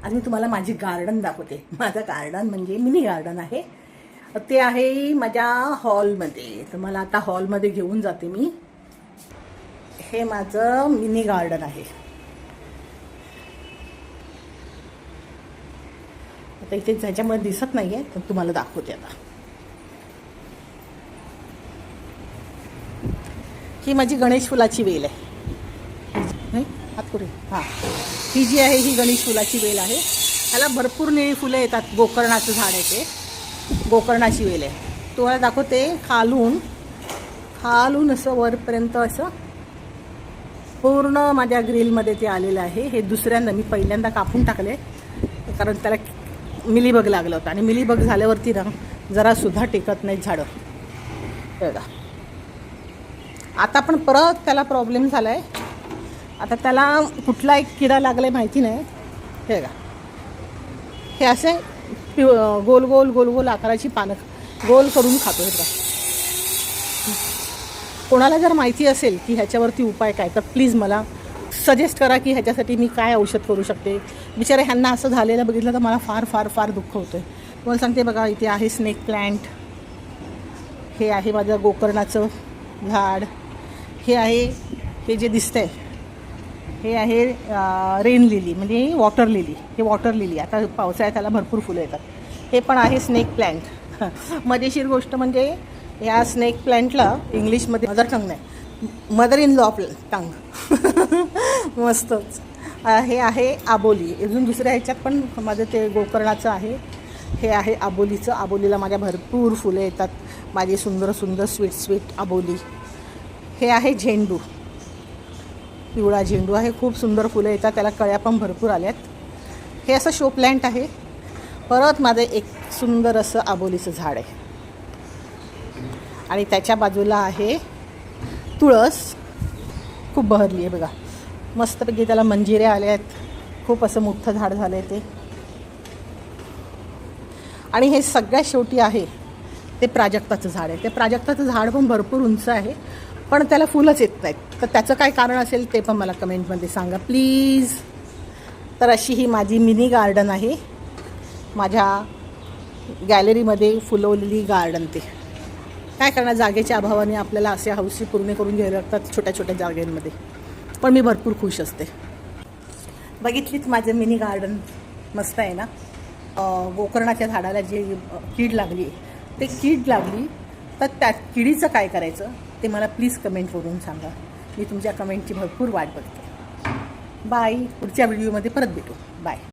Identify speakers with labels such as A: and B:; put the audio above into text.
A: आज मी तुम्हाला माझी गार्डन दाखवते. माझं गार्डन म्हणजे मिनी गार्डन आहे. ते आहे माझ्या हॉलमध्ये. तर मला आता हॉलमध्ये घेऊन जाते मी. हे माझं मिनी गार्डन आहे. आता इथे ज्याच्यामुळे दिसत नाहीये तर तुम्हाला दाखवते. आता ही माझी गणेश फुलाची वेल आहे. हां, ही जी आहे ही गणेश फुलाची वेल आहे. ह्याला भरपूर निळी फुलं येतात. गोकर्णाचं झाड आहे ते. गोकर्णाची वेल आहे. तुम्हाला दाखवते. खालून असं वरपर्यंत असं पूर्ण माझ्या ग्रिलमध्ये ते आलेलं आहे. हे दुसऱ्यांदा, मी पहिल्यांदा कापून टाकले कारण त्याला मिलीबग लागलं होतं आणि मिलीबग झाल्यावरती ना जरासुद्धा टेकत नाहीत झाडं. बघा, आता पण परत त्याला प्रॉब्लेम झाला आहे. आता त्याला कुठला एक किडा लागला आहे माहिती नाही. हे बघा, हे असे गोल गोल गोल गोल आकाराची पानं गोल करून खातो. हे बघा, कोणाला जर माहिती असेल की ह्याच्यावरती उपाय काय तर प्लीज मला सजेस्ट करा की ह्याच्यासाठी मी काय औषध करू शकते. बिचारे ह्यांना असं झालेलं बघितलं तर मला फार फार फार दुःख होतं आहे. तुम्हाला सांगते बघा, इथे आहे स्नेक प्लांट. हे आहे माझं गोकर्णाचं झाड. हे आहे, हे जे दिसतंय हे आहे रेन लिली, म्हणजे वॉटर लिली. हे वॉटर लिली आता पावसाळ्यात त्याला भरपूर फुलं येतात. हे पण आहे स्नेक प्लांट. मजेशीर गोष्ट म्हणजे या स्नेक प्लांटला इंग्लिशमध्ये मदर टंग नाही, मदर इन लॉ टंग. मस्तच. हे आहे आबोली. अजून दुसऱ्या ह्याच्यात पण माझं ते गोकर्णाचं आहे. हे आहे आबोलीचं. आबोलीला माझ्या भरपूर फुलं येतात. माझी सुंदर सुंदर स्वीट स्वीट आबोली. हे आहे झेंडू. पिवळा झेंडू आहे. खूप सुंदर फुलं येतात. त्याला कळ्या पण भरपूर आल्यात. हे असं शो प्लॅन्ट आहे. परत माझं एक सुंदर असं आबोलीचं झाड आहे आणि त्याच्या बाजूला आहे तुळस. खूप बहरली आहे बघा. मस्तपैकी त्याला मंजिऱ्या आल्या आहेत. खूप असं मोठं झाड झालं आहे ते. आणि हे सगळ्यात शेवटी आहे ते प्राजक्ताचं झाड आहे. ते प्राजक्ताचं झाड पण भरपूर उंच आहे पण त्याला फुलंच येत नाहीत. तर त्याचं काय कारण असेल ते पण मला कमेंटमध्ये सांगा प्लीज. तर अशी ही माझी मिनी गार्डन आहे. माझ्या गॅलरीमध्ये फुलवलेली गार्डन. ते काय करणार, जागेच्या अभावाने आपल्याला असे हौसी पूर्ण करून घ्यायला लागतात छोट्या छोट्या जागेंमध्ये. पण मी भरपूर खुश असते. बघितलीच माझं मिनी गार्डन मस्त आहे ना. गोकर्णाच्या झाडाला जे कीड लागली ते कीड लागली तर त्या किडीचं काय करायचं ते मला प्लीज कमेंट करून सांगा. मी तुमच्या कमेंटची भरपूर वाट बघते. बाय. पुढच्या व्हिडिओमध्ये परत भेटू. बाय.